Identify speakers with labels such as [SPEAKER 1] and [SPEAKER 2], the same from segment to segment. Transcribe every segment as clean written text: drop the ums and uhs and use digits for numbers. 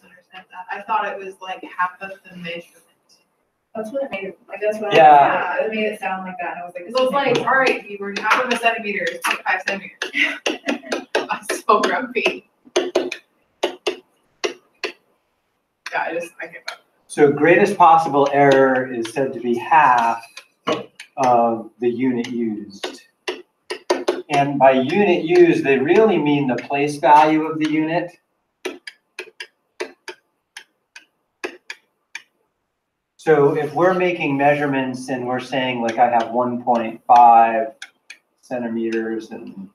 [SPEAKER 1] understand that. I thought it was like half of the measurement.
[SPEAKER 2] That's what it made it, like, that's what
[SPEAKER 3] Yeah.
[SPEAKER 2] it made it sound like that. I was like,
[SPEAKER 1] It was like, all right, you were half of a centimeter is 0.5 centimeters. I'm so grumpy. Yeah, I give up.
[SPEAKER 3] So greatest possible error is said to be half of the unit used. And by unit used, they really mean the place value of the unit. So if we're making measurements and we're saying like I have 1.5 centimeters and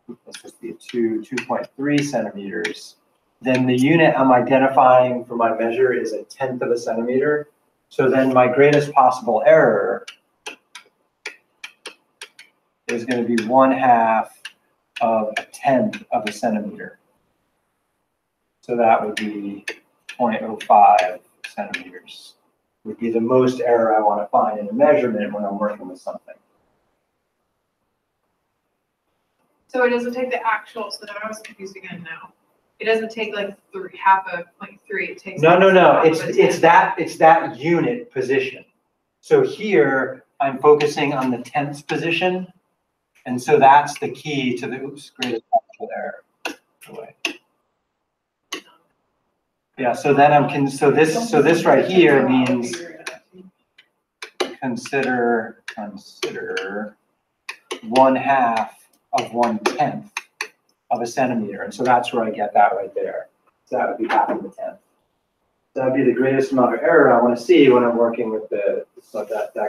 [SPEAKER 3] let's just be 2.3 centimeters, then the unit I'm identifying for my measure is 1/10 of a centimeter. So then my greatest possible error is going to be 1/2 of 1/10 of a centimeter. So that would be 0.05 centimeters. Would be the most error I want to find in a measurement when I'm working with something.
[SPEAKER 1] So it doesn't take the actual, so then I was confused again now. It doesn't take like half of like 3, it takes.
[SPEAKER 3] No.
[SPEAKER 1] half of a
[SPEAKER 3] It's that unit position. So here I'm focusing on the 10th position. And so that's the key to the greatest possible error. Yeah, so then so this right here means consider 1/2 of 1/10 of a centimeter. And so that's where I get that right there. So that would be half of a 10th. So that would be the greatest amount of error I want to see when I'm working with that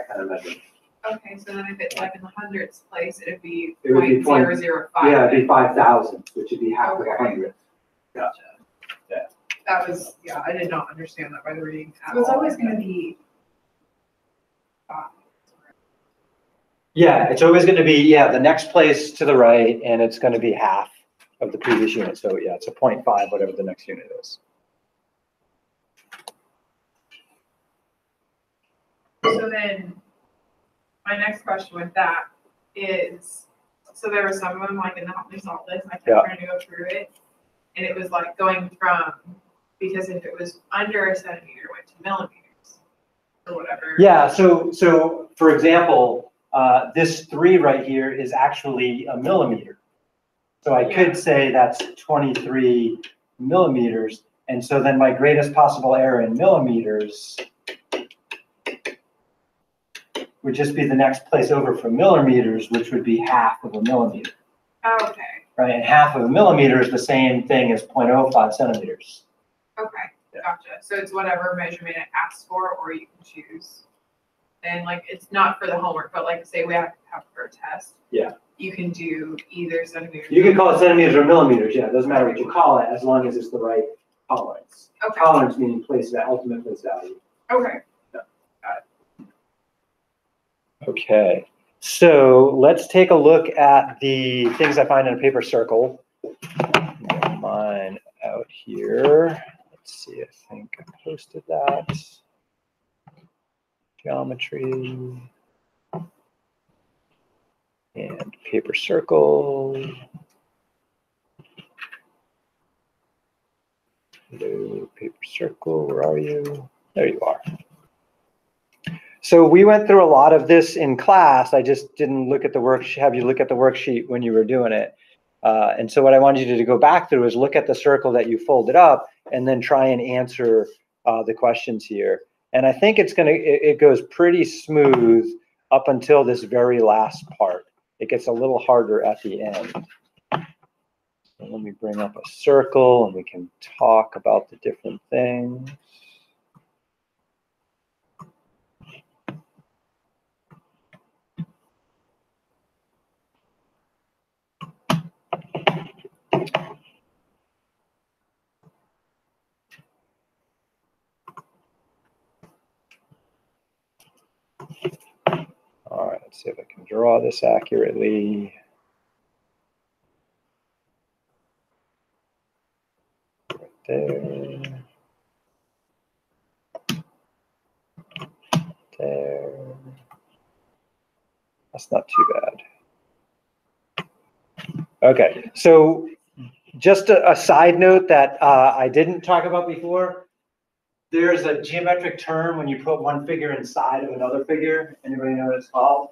[SPEAKER 3] kind of measurement.
[SPEAKER 1] Okay, so then if it's like in the hundredths place, it would be
[SPEAKER 3] It would be
[SPEAKER 1] 0.005.
[SPEAKER 3] Yeah, it'd be 5,000, which would be half of a
[SPEAKER 1] Okay.
[SPEAKER 3] 100th.
[SPEAKER 1] Gotcha.
[SPEAKER 3] Yeah.
[SPEAKER 1] That was, yeah, I did not understand that by the reading.
[SPEAKER 2] So it's always going to be.
[SPEAKER 3] Yeah, it's always going to be, the next place to the right, and it's going to be half of the previous unit. So yeah, it's a 0.5, whatever the next unit is.
[SPEAKER 1] So then, my next question with that is, so there were some of them like in the Help Me Solve This, I kept trying to go through it, and it was like going from, because if it was under a centimeter, it went to millimeters, or whatever.
[SPEAKER 3] Yeah, so for example, this 3 right here is actually a millimeter. So I could say that's 23 millimeters, and so then my greatest possible error in millimeters would just be the next place over from millimeters, which would be half of a millimeter.
[SPEAKER 1] Oh, okay.
[SPEAKER 3] Right, and half of a millimeter is the same thing as 0.05 centimeters.
[SPEAKER 1] Okay, gotcha. So it's whatever measurement it asks for, or you can choose. And like, it's not for the homework, but like say we have for a test.
[SPEAKER 3] Yeah.
[SPEAKER 1] You can do either centimeters.
[SPEAKER 3] You can call it centimeters or millimeters, yeah, it doesn't matter what you call it, as long as it's the right tolerance.
[SPEAKER 1] Okay.
[SPEAKER 3] Tolerance meaning ultimate place value.
[SPEAKER 1] Okay.
[SPEAKER 3] Okay, so let's take a look at the things I find in a paper circle. Get mine out here. Let's see, I think I posted that. Geometry. And paper circle. Hello, paper circle, where are you? There you are. So we went through a lot of this in class. I just didn't look at the have you look at the worksheet when you were doing it. And so what I wanted you to go back through is look at the circle that you folded up and then try and answer the questions here. And I think it goes pretty smooth up until this very last part. It gets a little harder at the end. So let me bring up a circle and we can talk about the different things. All right, let's see if I can draw this accurately. Right there. There. That's not too bad. Okay, so just a side note that I didn't talk about before. There's a geometric term when you put one figure inside of another figure. Anybody know what it's called?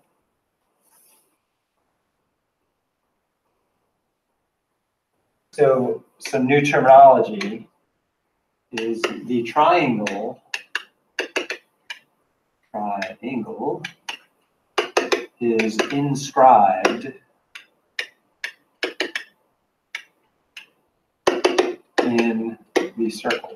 [SPEAKER 3] So some new terminology is the triangle is inscribed in the circle.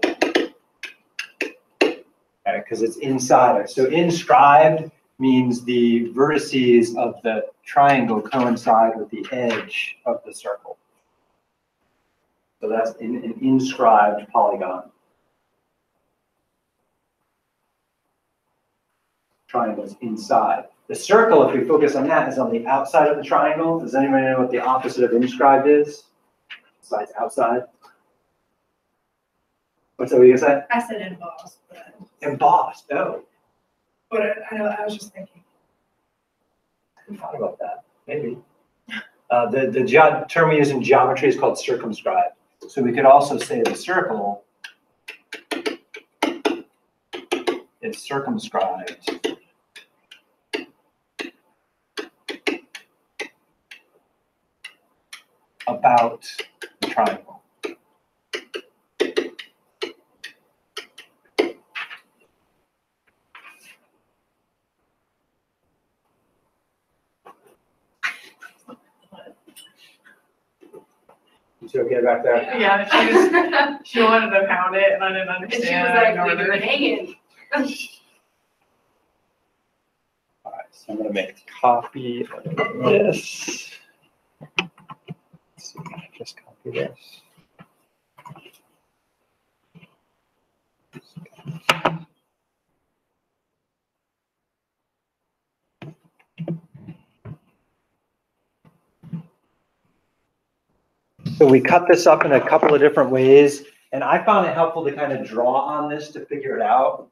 [SPEAKER 3] Because it's inside it. So inscribed means the vertices of the triangle coincide with the edge of the circle. So that's an inscribed polygon. Triangle's inside. The circle, if we focus on that, is on the outside of the triangle. Does anybody know what the opposite of inscribed is? Besides outside? What's that what you said?
[SPEAKER 2] I said embossed, but.
[SPEAKER 3] Embossed, oh.
[SPEAKER 2] But I know, I was just thinking.
[SPEAKER 3] I hadn't thought about that, maybe. The term we use in geometry is called circumscribed. So we could also say the circle is circumscribed about the triangle. You okay back there?
[SPEAKER 1] Yeah, she wanted to pound it and I didn't
[SPEAKER 2] And she was
[SPEAKER 1] understand.
[SPEAKER 2] like,
[SPEAKER 1] I ignored
[SPEAKER 2] "Leave
[SPEAKER 1] her.
[SPEAKER 2] it hanging."
[SPEAKER 3] All right, so I'm going to make a copy of this. Let's see, just copy this. So we cut this up in a couple of different ways, and I found it helpful to kind of draw on this to figure it out.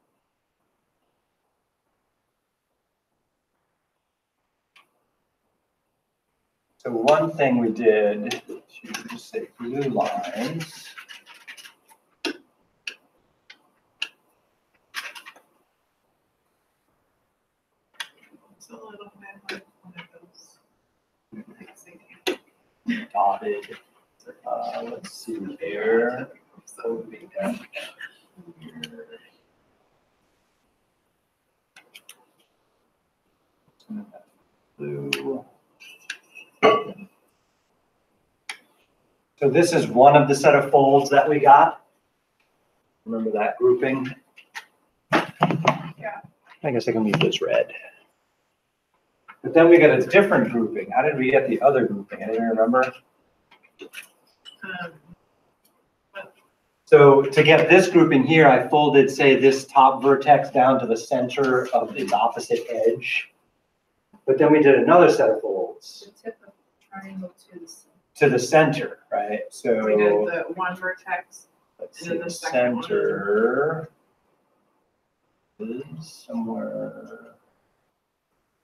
[SPEAKER 3] So one thing we did, to just say blue lines.
[SPEAKER 1] It's a little bit like one of those.
[SPEAKER 3] Dotted. Let's see there. So we got here. Blue. So this is one of the set of folds that we got. Remember that grouping?
[SPEAKER 1] Yeah.
[SPEAKER 3] I guess I can leave this red. But then we got a different grouping. How did we get the other grouping? Anybody remember? So to get this grouping here, I folded, say, this top vertex down to the center of its opposite edge. But then we did another set of folds.
[SPEAKER 2] The tip of the triangle to the center.
[SPEAKER 3] To the center, right? So
[SPEAKER 1] We did the one vertex.
[SPEAKER 3] let's
[SPEAKER 1] and
[SPEAKER 3] see,
[SPEAKER 1] then
[SPEAKER 3] the
[SPEAKER 1] the second one.
[SPEAKER 3] center is somewhere.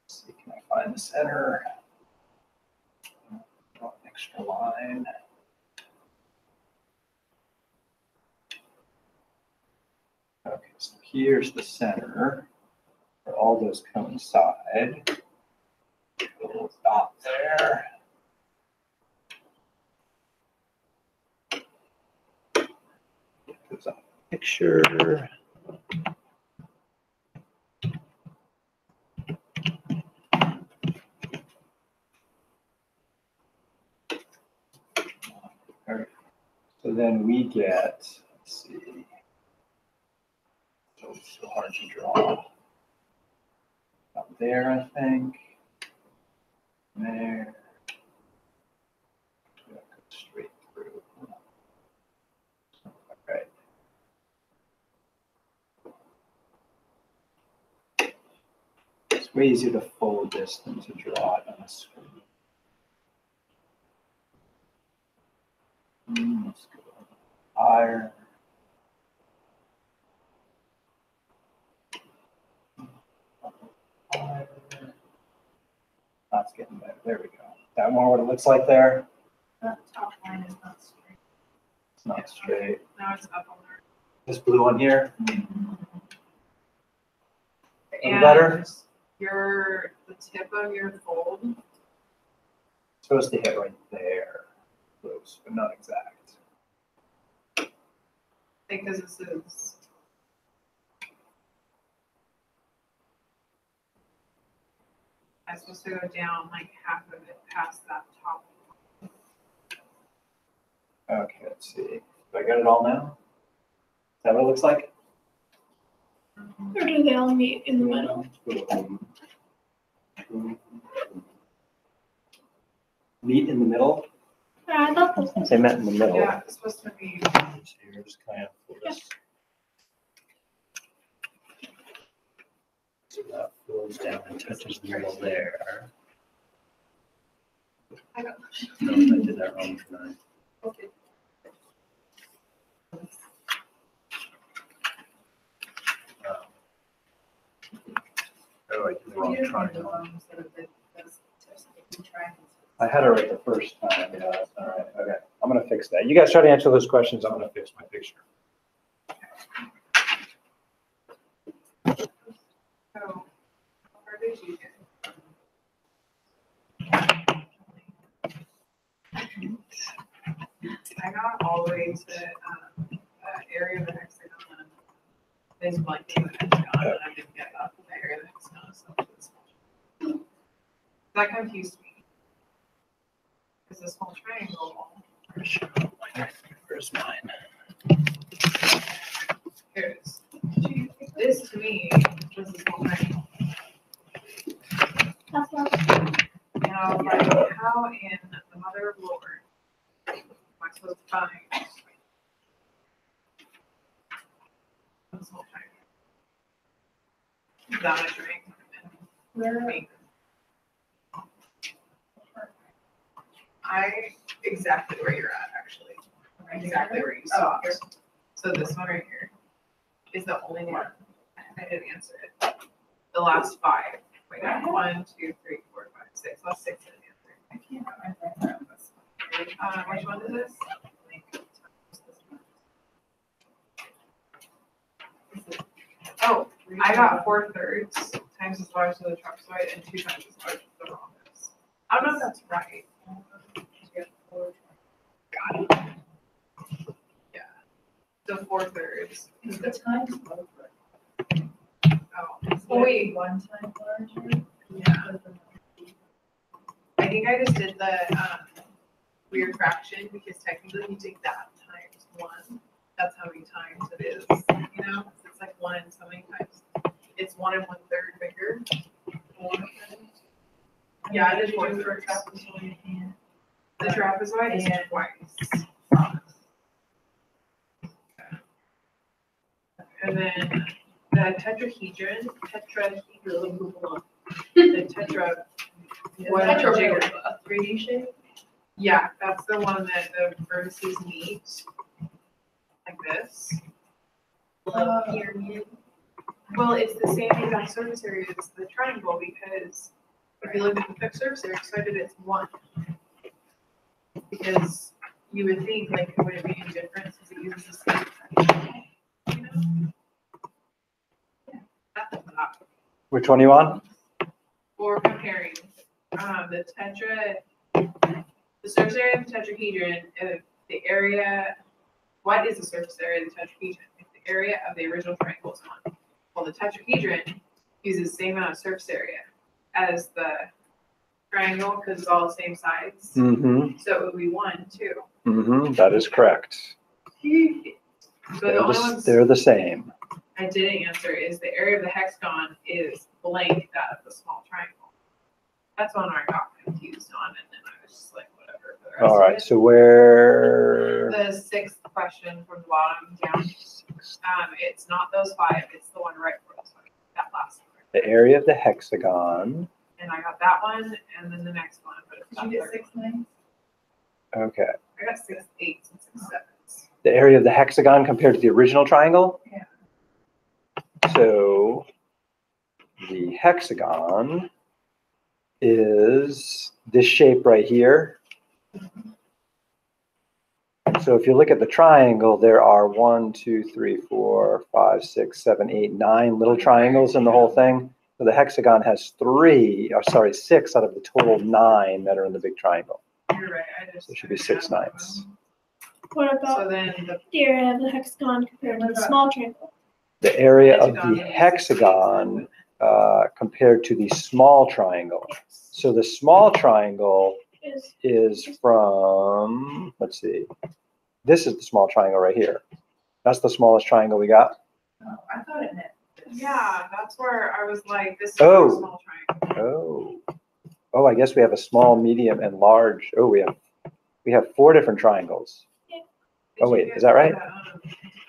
[SPEAKER 3] Let's see, can I find the center? Draw an extra line. Okay, so here's the center where all those coincide. A little dot there. Get this on a picture. All right. So then we get, let's see. So it's so hard to draw. Up there, I think. There. Go straight through. Okay. It's way easier to fold this than to draw it on a screen. Let's go higher. That's getting better. There we go. That more what it looks like there.
[SPEAKER 2] That top line is not straight.
[SPEAKER 3] not straight.
[SPEAKER 1] Now it's up on there.
[SPEAKER 3] This blue one here.
[SPEAKER 1] And
[SPEAKER 3] better?
[SPEAKER 1] the tip of your fold.
[SPEAKER 3] Supposed to hit right there. Close, but not exact.
[SPEAKER 1] Because this is. I'm supposed to go down like half of it past that top.
[SPEAKER 3] Okay, let's see. Do I got it all now? Is that what it looks like?
[SPEAKER 4] Or do they all meet in the middle?
[SPEAKER 3] Meet in the middle?
[SPEAKER 4] I thought this was.
[SPEAKER 3] They met in the middle.
[SPEAKER 1] Yeah, it's supposed to be.
[SPEAKER 3] So you're just kind of pull this. So that flows down and touches the middle there.
[SPEAKER 1] I got
[SPEAKER 3] No, I did that wrong tonight.
[SPEAKER 1] okay.
[SPEAKER 3] Oh, I did the wrong
[SPEAKER 2] You don't want the
[SPEAKER 3] triangle.
[SPEAKER 2] ones that have been, those triangles.
[SPEAKER 3] I had it right the first time. Yeah, that's all right. Okay, I'm gonna fix that. You guys try to answer those questions. I'm gonna fix my picture.
[SPEAKER 1] So, where did you get? I got all the way to area of the hexagon. There's blanking the hexagon, and I didn't get up to the area of the hexagon. So that confused me. Because the small triangle.
[SPEAKER 3] Where's mine?
[SPEAKER 1] Here it is. This to me was a small triangle.
[SPEAKER 4] That's not.
[SPEAKER 1] And I was like, how in the mother of Lord am I supposed to find a small triangle? That a triangle.
[SPEAKER 2] Where,
[SPEAKER 1] Exactly where you're at, actually. Exactly where you stopped. So this one right here is the only one. I didn't answer it. The last five. Wait, 1, 2, 3, 4, 5, 6. Last 6 I didn't answer.
[SPEAKER 2] I can't remember this.
[SPEAKER 1] Which one is this? Oh, I got 4/3 times as large as the trapezoid and 2 times as large as the rhombus. I don't know if that's right. Got it. Yeah. So 4/3.
[SPEAKER 2] Is the times over?
[SPEAKER 1] Oh,
[SPEAKER 2] Oh,
[SPEAKER 1] wait.
[SPEAKER 2] one time larger?
[SPEAKER 1] Yeah. I think I just did the weird fraction because technically you take that times 1. That's how many times it is. You know, it's like 1 and so many times. It's 1 and 1/3 bigger. Yeah, I did
[SPEAKER 2] For
[SPEAKER 1] 4/3.
[SPEAKER 2] trapezoid and.
[SPEAKER 1] The trapezoid is
[SPEAKER 2] And-
[SPEAKER 1] twice. And then the tetrahedron, the tetra, whatever.
[SPEAKER 2] A 3D shape?
[SPEAKER 1] Yeah, that's the one that the vertices meet, like this.
[SPEAKER 2] Pyramid.
[SPEAKER 1] Well, it's the same exact surface area as the triangle because if you look at the fixed surface area, so I did it's 1. Because you would think like it wouldn't be any different since it uses the same triangle, you know? Yeah, that's not.
[SPEAKER 3] Which one you want?
[SPEAKER 1] Or comparing the surface area of the tetrahedron, the area, what is the surface area of the tetrahedron? If the area of the original triangle is 1. Well, the tetrahedron uses the same amount of surface area as the triangle because it's all the same sides.
[SPEAKER 3] Mm-hmm.
[SPEAKER 1] So it would be 1, 2.
[SPEAKER 3] Mm-hmm. That is correct.
[SPEAKER 1] So the only ones
[SPEAKER 3] They're the same.
[SPEAKER 1] I didn't answer is the area of the hexagon is blank that of the small triangle. That's one where I got confused on, and then I was just like, whatever. For the rest
[SPEAKER 3] All
[SPEAKER 1] of
[SPEAKER 3] right,
[SPEAKER 1] it.
[SPEAKER 3] so where?
[SPEAKER 1] The 6th question from the bottom down. It's not those 5. It's the one right before this one. That last one.
[SPEAKER 3] The area of the hexagon.
[SPEAKER 1] And I got that one, and then the next one. But it's
[SPEAKER 2] Did
[SPEAKER 1] not
[SPEAKER 2] you get
[SPEAKER 1] third.
[SPEAKER 2] 6 9s?
[SPEAKER 3] Okay.
[SPEAKER 1] I got 6 8s and 6 7s.
[SPEAKER 3] The area of the hexagon compared to the original triangle?
[SPEAKER 2] Yeah.
[SPEAKER 3] So the hexagon is this shape right here. So if you look at the triangle, there are 1, 2, 3, 4, 5, 6, 7, 8, 9 little triangles in the whole thing. So the hexagon has 6 out of the total 9 that are in the big triangle.
[SPEAKER 1] You're right, I just.
[SPEAKER 3] So it should be 6 9ths.
[SPEAKER 4] What
[SPEAKER 1] So
[SPEAKER 4] about
[SPEAKER 1] then the,
[SPEAKER 4] the area of the hexagon compared to the small triangle?
[SPEAKER 3] The area of the hexagon compared to the small triangle. So the small triangle is from, let's see, this is the small triangle right here. That's the smallest triangle we got.
[SPEAKER 2] Oh, I thought it meant.
[SPEAKER 1] yeah, that's where I was like, this is
[SPEAKER 3] Oh.
[SPEAKER 1] a small triangle.
[SPEAKER 3] Oh, I guess we have a small, medium, and large. Oh, we have 4 different triangles. Oh, wait, is that right?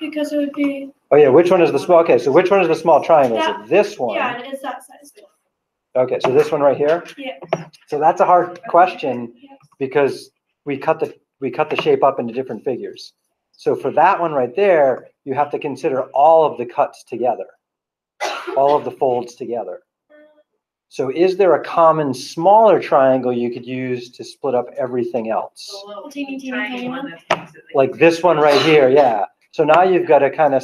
[SPEAKER 4] Because it would be,
[SPEAKER 3] Oh, yeah, which one is the small? Okay, so which one is the small triangle? Is it this one?
[SPEAKER 4] yeah, it's that size.
[SPEAKER 3] Okay, so this one right here?
[SPEAKER 4] Yeah.
[SPEAKER 3] So that's a hard question
[SPEAKER 4] Yeah.
[SPEAKER 3] because we cut the shape up into different figures. So for that one right there, you have to consider all of the cuts together, all of the folds together. So is there a common smaller triangle you could use to split up everything else?
[SPEAKER 1] The little
[SPEAKER 4] Teeny, teeny,
[SPEAKER 1] tiny
[SPEAKER 4] tiny
[SPEAKER 1] one
[SPEAKER 4] one?
[SPEAKER 1] that's basically-
[SPEAKER 3] Like this one right here, yeah. So now you've got to kind of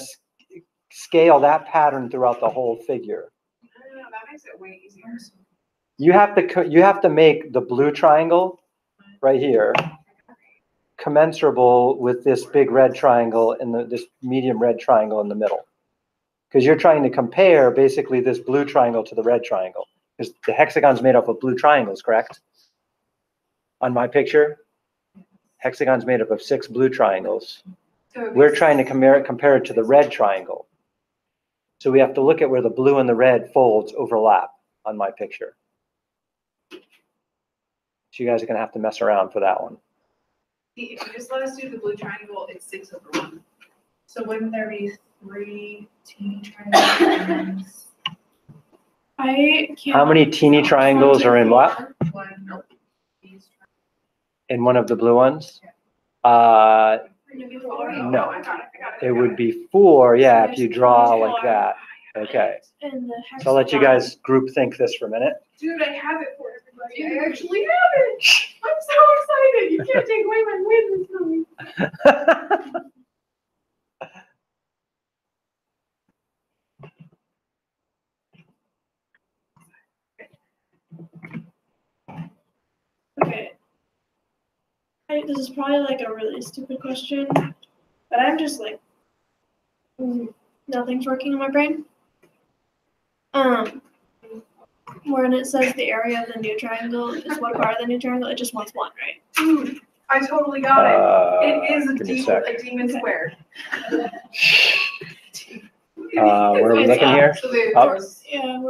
[SPEAKER 3] scale that pattern throughout the whole figure.
[SPEAKER 1] I don't know, that makes it way easier.
[SPEAKER 3] You have to make the blue triangle right here commensurable with this big red triangle and this medium red triangle in the middle. Because you're trying to compare basically this blue triangle to the red triangle. Because the hexagon's made up of blue triangles, correct? On my picture, hexagon's made up of 6 blue triangles.
[SPEAKER 1] So it'd be
[SPEAKER 3] We're trying to compare it to the red triangle. So we have to look at where the blue and the red folds overlap on my picture. So you guys are going to have to mess around for that one.
[SPEAKER 1] If you just let us do the blue triangle, it's 6/1.
[SPEAKER 2] So wouldn't there be 3 teeny triangles?
[SPEAKER 4] I can't.
[SPEAKER 3] How many teeny triangles are in what?
[SPEAKER 2] One, nope. These
[SPEAKER 3] In one of the blue ones?
[SPEAKER 1] Oh,
[SPEAKER 3] No.
[SPEAKER 1] I got it.
[SPEAKER 3] It would be 4, yeah, if you draw like that. Okay.
[SPEAKER 4] And the
[SPEAKER 3] So I'll let you
[SPEAKER 4] hexagon.
[SPEAKER 3] guys group think this for a minute.
[SPEAKER 1] Dude, I have it for everybody. I actually have it. I'm so excited. You can't take away my win from me.
[SPEAKER 4] Okay. This is probably like a really stupid question, but I'm just like, nothing's working in my brain. When it says the area of the new triangle is what part of the new triangle, it just wants 1, right?
[SPEAKER 1] Dude, I totally got it. It is
[SPEAKER 3] give me a sec.
[SPEAKER 1] a demon square.
[SPEAKER 3] Where are we looking here?
[SPEAKER 1] So they,
[SPEAKER 3] Up.
[SPEAKER 4] Yeah,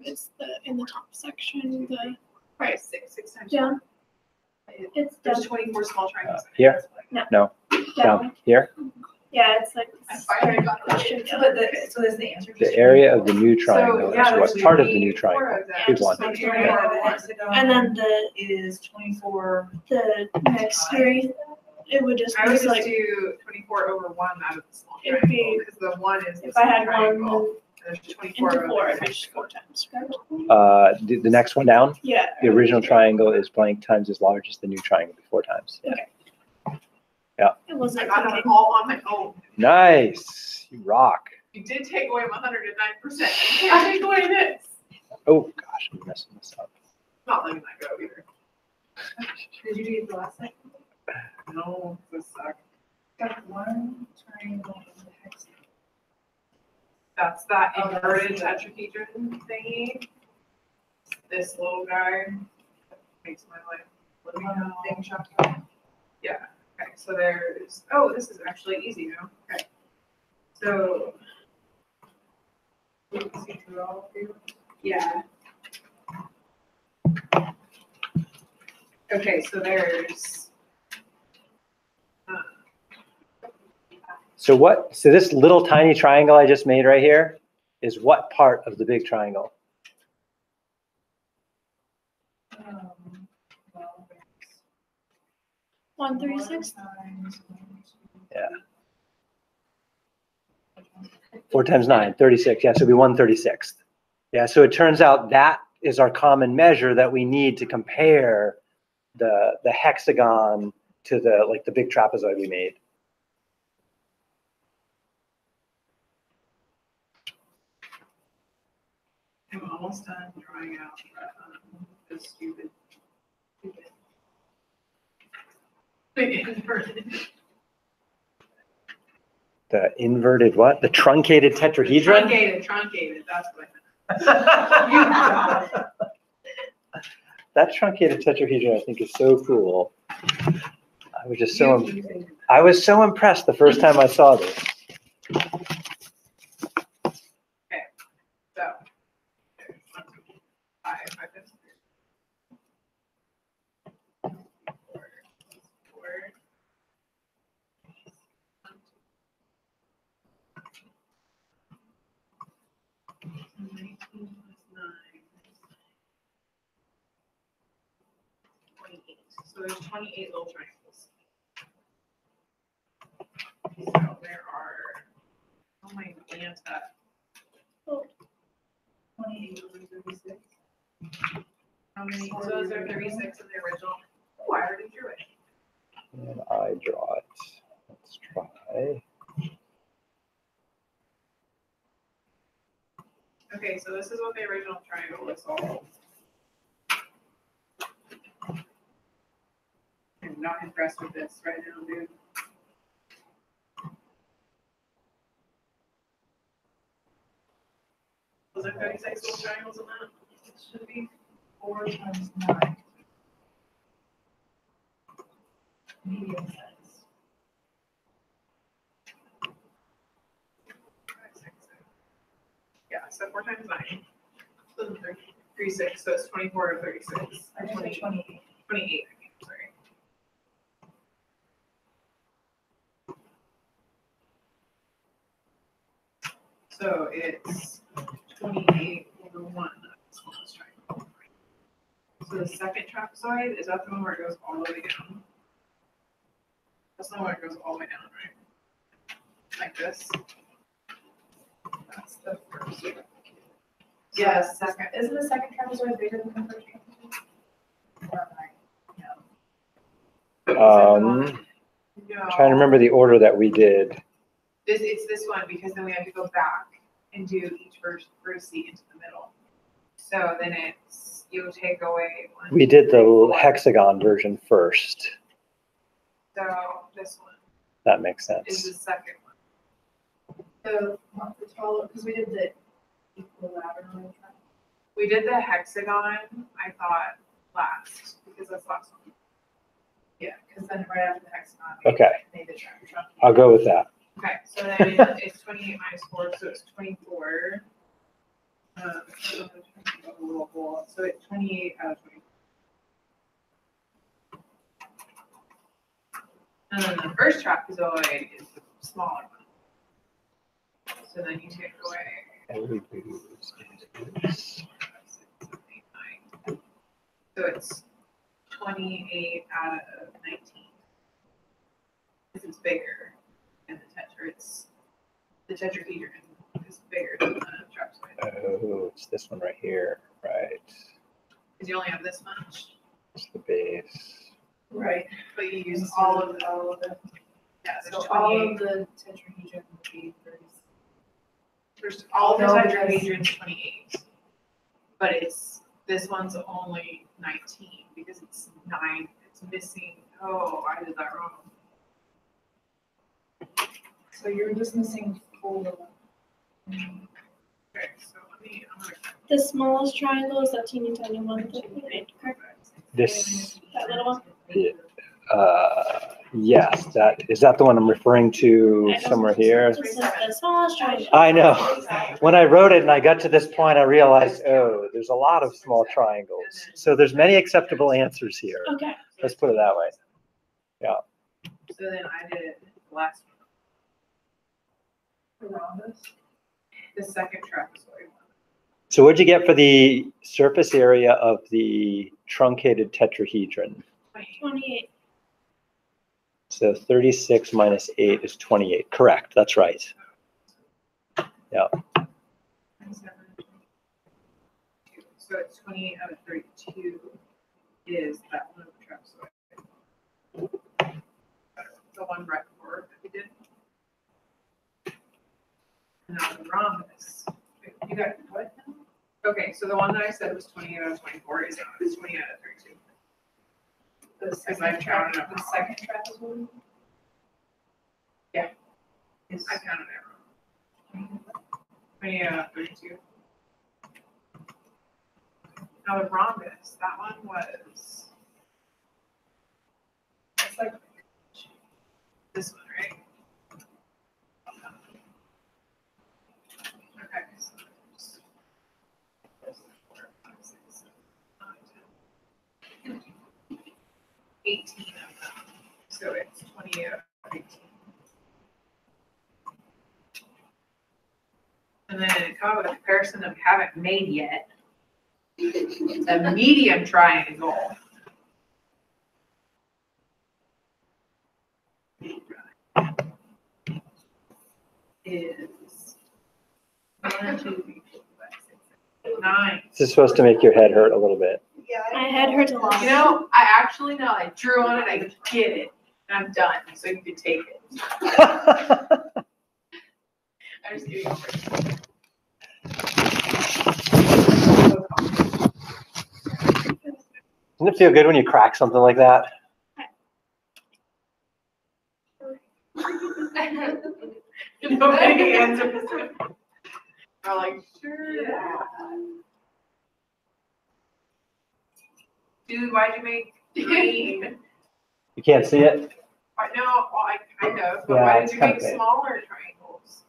[SPEAKER 4] it's in the top section, the
[SPEAKER 1] right, six times.
[SPEAKER 4] down. It's
[SPEAKER 1] There's
[SPEAKER 4] down.
[SPEAKER 1] 24 small triangles.
[SPEAKER 3] Here?
[SPEAKER 4] Down.
[SPEAKER 3] Down here?
[SPEAKER 4] Yeah, it's like.
[SPEAKER 1] I finally got it.
[SPEAKER 4] question.
[SPEAKER 2] So, but so that's the answer.
[SPEAKER 3] The area of the new triangle
[SPEAKER 1] So, yeah,
[SPEAKER 3] is what
[SPEAKER 1] there's
[SPEAKER 3] part of the new
[SPEAKER 1] 24
[SPEAKER 3] triangle?
[SPEAKER 1] of them.
[SPEAKER 3] Good one.
[SPEAKER 2] So the area of the hexagon
[SPEAKER 4] And then the
[SPEAKER 2] is 24.
[SPEAKER 4] next 3, it would just
[SPEAKER 1] I
[SPEAKER 4] be
[SPEAKER 1] would just
[SPEAKER 4] like,
[SPEAKER 1] do 24 over 1 out of the small
[SPEAKER 4] It'd
[SPEAKER 1] triangle,
[SPEAKER 4] be-
[SPEAKER 1] because the 1 is the
[SPEAKER 4] if I had
[SPEAKER 1] small
[SPEAKER 4] 1,
[SPEAKER 1] triangle,
[SPEAKER 4] then
[SPEAKER 1] and there's 24
[SPEAKER 4] into
[SPEAKER 1] of
[SPEAKER 4] 4,
[SPEAKER 1] them.
[SPEAKER 4] it'd be just 4 times. Correct?
[SPEAKER 3] The next one down,
[SPEAKER 4] Yeah.
[SPEAKER 3] the original triangle is blank times as large as the new triangle, 4 times.
[SPEAKER 4] It
[SPEAKER 1] I
[SPEAKER 4] wasn't
[SPEAKER 1] got them
[SPEAKER 4] clicking.
[SPEAKER 1] all on my own.
[SPEAKER 3] Nice, you rock.
[SPEAKER 1] You did take away 109%. You can't take away this.
[SPEAKER 3] Oh gosh, I'm messing this up.
[SPEAKER 1] Not letting that go either.
[SPEAKER 2] Did you do the last thing?
[SPEAKER 1] No, this sucks.
[SPEAKER 2] Got 1 triangle in the hexagon.
[SPEAKER 1] That's that
[SPEAKER 2] Oh, that's
[SPEAKER 1] inverted
[SPEAKER 2] the-
[SPEAKER 1] tetrahedron thingy. This little guy makes my life living hell.
[SPEAKER 2] Thing shot.
[SPEAKER 1] Yeah, okay, so there's, oh, this is actually easy now, okay. So. See through all of you? Yeah. Okay, so there's.
[SPEAKER 3] So this little tiny triangle I just made right here is what part of the big triangle?
[SPEAKER 2] Well, there's
[SPEAKER 4] 1/36.
[SPEAKER 2] 4 times
[SPEAKER 3] Yeah. 4 times 9, 36. Yeah, so it'd be 1/36. Yeah, so it turns out that is our common measure that we need to compare the hexagon to the, like the big trapezoid we made.
[SPEAKER 1] I'm almost done drawing out the stupid. Inverted.
[SPEAKER 3] The inverted what? The truncated tetrahedron?
[SPEAKER 1] Truncated, that's what I meant.
[SPEAKER 3] That truncated tetrahedron, I think, is so cool. I was just I was so impressed the first time I saw this.
[SPEAKER 1] Okay, so. 1, 2, 5, 5, 6, 4, 4. 19 plus 9. 28. So there's 28 little triangles. So there are, oh my Atlanta.
[SPEAKER 2] 28 over 36.
[SPEAKER 1] How many? So those are 36 in the original. Oh, I already drew it.
[SPEAKER 3] And I draw it. Let's try.
[SPEAKER 1] Okay, so this is what the original triangle looks like. I'm not impressed with this right now, dude. Was there 36 little triangles in that?
[SPEAKER 2] It should be 4 times 9. Medium size.
[SPEAKER 1] Yeah, so 4 times 9. So 36, so it's 24 or 36.
[SPEAKER 2] I just said 28.
[SPEAKER 1] 28, I mean, sorry. So it's 28 over 1. That's the smallest triangle. So the second trapezoid, is that the one where it goes all the way down? That's not where it goes all the way down, right? Like this? That's the first. Yes, second.
[SPEAKER 2] Isn't the second trapezoid bigger than the first trapezoid? Or am I? No.
[SPEAKER 1] No.
[SPEAKER 3] Trying to remember the order that we did.
[SPEAKER 1] It's this one, because then we have to go back and do each vertex into the middle. So then it's, you'll take away 1.
[SPEAKER 3] We
[SPEAKER 1] 2,
[SPEAKER 3] did
[SPEAKER 1] 3,
[SPEAKER 3] the
[SPEAKER 1] 4.
[SPEAKER 3] hexagon version first.
[SPEAKER 1] So this one
[SPEAKER 3] That makes
[SPEAKER 1] is the
[SPEAKER 3] sense.
[SPEAKER 1] second one.
[SPEAKER 2] The taller, because we did the equilateral.
[SPEAKER 1] We did the hexagon, I thought, last, because that's last one.
[SPEAKER 2] Yeah, because then right after the hexagon. we
[SPEAKER 3] Okay,
[SPEAKER 2] made the trunk.
[SPEAKER 3] I'll go with that.
[SPEAKER 1] Okay, so then it's 28 minus 4, so it's 24. So it's 28 out of 24. And then the first trapezoid is the smaller one. So then you take away. So it's 28 out of 19. This is bigger than the tetrahedron is bigger than the trapezoid.
[SPEAKER 3] Oh, it's this one right here, right?
[SPEAKER 1] Because you only have this much,
[SPEAKER 3] It's the base.
[SPEAKER 2] Right.
[SPEAKER 1] but you use all of the, yeah,
[SPEAKER 2] So
[SPEAKER 1] there's
[SPEAKER 2] all
[SPEAKER 1] 28.
[SPEAKER 2] of the tetrahedron would be 30.
[SPEAKER 1] There's all the
[SPEAKER 2] No, because-
[SPEAKER 1] tetrahedrons 28. But this one's only 19 because it's 9, it's missing, oh, I did that wrong.
[SPEAKER 2] So you're just missing 4.
[SPEAKER 1] Okay, so I'm gonna.
[SPEAKER 4] The smallest triangle is that teeny tiny one, correct?
[SPEAKER 3] This,
[SPEAKER 4] That little one?
[SPEAKER 3] yes, is that the one I'm referring to
[SPEAKER 4] I know.
[SPEAKER 3] somewhere here?
[SPEAKER 4] This is the smallest triangle.
[SPEAKER 3] I know. When I wrote it and I got to this point, I realized, oh, there's a lot of small triangles. So there's many acceptable answers here.
[SPEAKER 4] Okay.
[SPEAKER 3] Let's put it that way.
[SPEAKER 1] So then I did the last
[SPEAKER 2] Around us.
[SPEAKER 1] one, the second trapezoid one.
[SPEAKER 3] So what'd you get for the surface area of the truncated tetrahedron?
[SPEAKER 4] 28.
[SPEAKER 3] So 36 minus 8 is 28. Correct, that's right. Yeah.
[SPEAKER 1] 27, 22. So it's 28 out of 32 is that one of the trapezoid. the one right before that we did. Now the rhombus. You got what now? Okay, so the one that I said was 28 out of 24 is 20 out of 32. Because I counted up.
[SPEAKER 2] The second trapezoid?
[SPEAKER 1] Yeah.
[SPEAKER 2] Is,
[SPEAKER 1] I counted it wrong. 28 out of 32. Now the rhombus, that one was
[SPEAKER 2] it's like,
[SPEAKER 1] this one, right? Okay. So there's 4, 5, 6, 7, 8, 10. 18 of them. So it's 28 out of 18. And then come up with a comparison that we haven't made yet. The medium triangle. Is 1, 2, 3, 4, 5, 6, 7, 8, 9.
[SPEAKER 3] This is supposed to make your head hurt a little bit.
[SPEAKER 2] yeah.
[SPEAKER 4] My head hurts a lot.
[SPEAKER 1] You know, I actually know. I drew on it. I get it. And I'm done. So you can take it. I'm just kidding.
[SPEAKER 3] Doesn't it feel good when you crack something like that?
[SPEAKER 1] Nobody answers. I'm like, sure.
[SPEAKER 2] Yeah.
[SPEAKER 1] Dude, why'd you make green?
[SPEAKER 3] You can't see it?
[SPEAKER 1] I know, well, I kind of, but
[SPEAKER 3] Yeah,
[SPEAKER 1] why
[SPEAKER 3] it's
[SPEAKER 1] did you
[SPEAKER 3] kinda
[SPEAKER 1] make
[SPEAKER 3] big.
[SPEAKER 1] smaller triangles?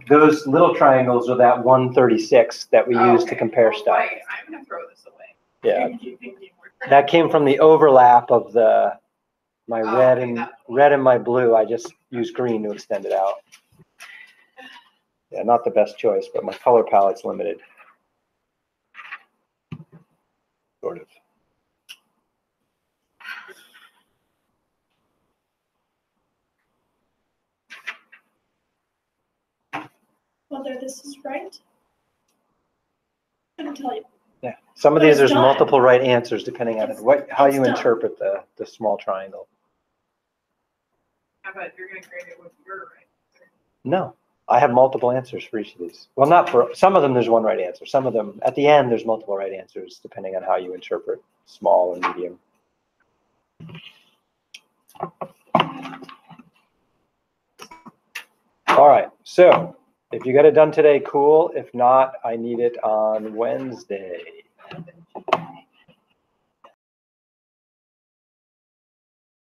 [SPEAKER 3] Those little triangles are that 136 that we use to
[SPEAKER 1] Okay,
[SPEAKER 3] compare
[SPEAKER 1] well,
[SPEAKER 3] stuff.
[SPEAKER 1] Wait, I'm gonna throw this away.
[SPEAKER 3] Yeah,
[SPEAKER 1] Keep thinking we're-
[SPEAKER 3] that came from the overlap of my
[SPEAKER 1] Oh,
[SPEAKER 3] red
[SPEAKER 1] okay,
[SPEAKER 3] and
[SPEAKER 1] that one.
[SPEAKER 3] red and my blue. I just used green to extend it out. Yeah, not the best choice, but my color palette's limited. Sort of.
[SPEAKER 4] Whether this is right, I can tell you.
[SPEAKER 3] Yeah, some of
[SPEAKER 4] But
[SPEAKER 3] these
[SPEAKER 4] it's
[SPEAKER 3] there's
[SPEAKER 4] done.
[SPEAKER 3] multiple right answers depending on how
[SPEAKER 4] It's
[SPEAKER 3] you
[SPEAKER 4] done.
[SPEAKER 3] interpret the small triangle.
[SPEAKER 1] How about you're gonna grade it with your right answer?
[SPEAKER 3] No, I have multiple answers for each of these. Well, not for some of them. There's one right answer. Some of them at the end there's multiple right answers depending on how you interpret small and medium. All right, so if you got it done today, cool. If not, I need it on Wednesday.